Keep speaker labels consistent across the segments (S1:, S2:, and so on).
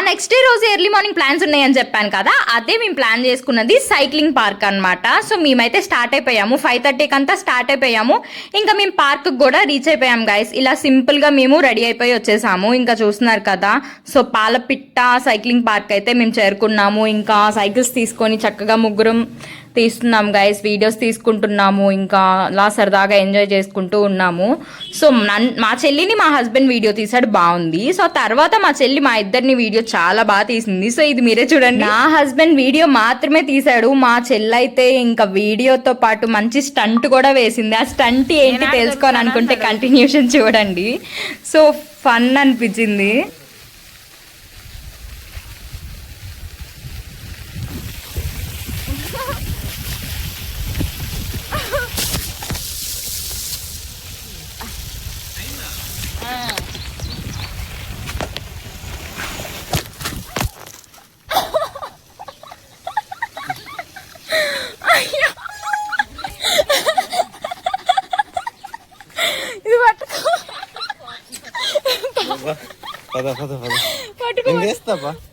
S1: Next day రోజు early morning plans ఉన్నాయని చెప్పాను కదా, అదే మేము ప్లాన్ చేసుకున్నది సైక్లింగ్ పార్క్ అనమాట. సో మేమైతే స్టార్ట్ అయిపోయాము, 5:30కి అంతా స్టార్ట్ అయిపోయాము. ఇంకా మేము పార్క్ కూడా రీచ్ అయిపోయాం గైస్. ఇలా సింపుల్ గా మేము రెడీ అయిపోయి వచ్చేసాము. ఇంకా చూస్తున్నారు కదా, సో పాలపిట్ట సైక్లింగ్ పార్క్ అయితే మేము చేరుకున్నాము. ఇంకా సైకిల్స్ తీసుకొని చక్కగా ముగ్గురం తీస్తున్నాం గైస్, వీడియోస్ తీసుకుంటున్నాము. ఇంకా అలా సరదాగా ఎంజాయ్ చేసుకుంటూ ఉన్నాము. సో మా చెల్లిని మా హస్బెండ్ వీడియో తీసాడు, బాగుంది. సో తర్వాత మా చెల్లి మా ఇద్దరిని వీడియో చాలా బాగా తీసింది. సో ఇది మీరే చూడండి. నా హస్బెండ్ వీడియో మాత్రమే తీసాడు, మా చెల్లి అయితే ఇంకా వీడియోతో పాటు మంచి స్టంట్ కూడా వేసింది. ఆ స్టంట్ ఏంటి తెలుసుకోని అనుకుంటే కంటిన్యూషన్ చూడండి. సో ఫన్ అనిపించింది.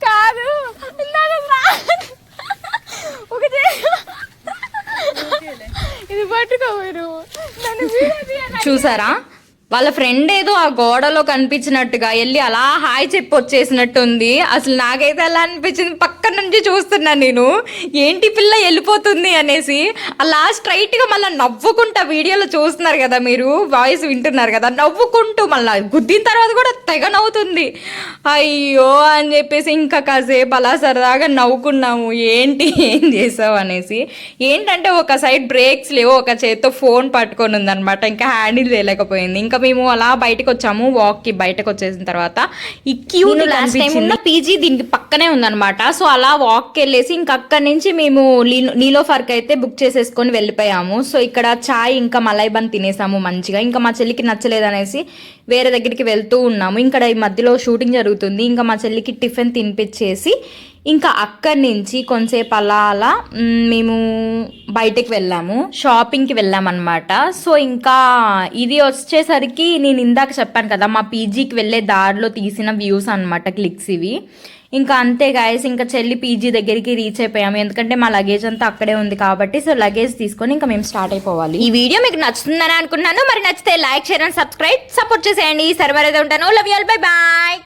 S1: కాదు ఇది పట్టుకోరు. చూసారా, వాళ్ళ ఫ్రెండ్ ఏదో ఆ గోడలో కనిపించినట్టుగా వెళ్ళి అలా హాయ్ చెప్పి వచ్చేసినట్టుంది. అసలు నాకైతే అలా అనిపించింది, పక్క నుంచి చూస్తున్నాను నేను, ఏంటి పిల్ల వెళ్ళిపోతుంది అనేసి. అలా స్ట్రైట్ గా మళ్ళీ నవ్వుకుంటా, వీడియోలో చూస్తున్నారు కదా మీరు, వాయిస్ వింటున్నారు కదా, నవ్వుకుంటూ మళ్ళీ గుద్దిన తర్వాత కూడా తెగ నవ్వుతుంది. అయ్యో అని చెప్పేసి ఇంకా కాసేపు అలా సరదాగా నవ్వుకున్నాము, ఏంటి ఏం చేసావు అనేసి. ఏంటంటే ఒక సైడ్ బ్రేక్స్ లేవు, ఒక చేత్తో ఫోన్ పట్టుకొని ఉందన్నమాట, ఇంకా హ్యాండిల్ చేయలేకపోయింది. ఇంకా మేము అలా బయటకు వచ్చాము, వాక్ కి బయటకు వచ్చేసిన తర్వాత ఈ క్యూట్ లాస్ట్ టైం ఉన్న పీజీ దీనికి పక్కనే ఉందన్నమాట. సో అలా వాక్కి వెళ్ళేసి ఇంకా అక్కడి నుంచి మేము నీలోఫర్కి అయితే బుక్ చేసేసుకొని వెళ్ళిపోయాము. సో ఇక్కడ చాయ్ ఇంకా మలై బన్ తినేసాము మంచిగా. ఇంకా మా చెల్లికి నచ్చలేదు అనేసి వేరే దగ్గరికి వెళ్తూ ఉన్నాము. ఇక్కడ ఈ మధ్యలో షూటింగ్ జరుగుతుంది. ఇంకా మా చెల్లికి టిఫిన్ తినిపించేసి ఇంకా అక్కడి నుంచి కొంతసేపు అలా మేము బయటకు వెళ్ళాము, షాపింగ్కి వెళ్ళామన్నమాట. సో ఇంకా ఇది వచ్చేసరికి నేను ఇందాక చెప్పాను కదా, మా పీజీకి వెళ్ళే దారిలో తీసిన వ్యూస్ అనమాట, క్లిక్స్ ఇవి. ఇంకా అంతే గాయస్, ఇంకా చెల్లి పీజీ దగ్గరికి రీచ్ అయిపోయాము, ఎందుకంటే మా లగేజ్ అంతా అక్కడే ఉంది కాబట్టి. సో లగేజ్ తీసుకొని ఇంకా మేము స్టార్ట్ అయిపోవాలి. ఈ వీడియో మీకు నచ్చుతుందని అనుకుంటున్నాను. మరి నచ్చితే like, share and subscribe, support చేసేయండి. సర్వర్ అయితే ఉంటాను. Love you all, bye bye.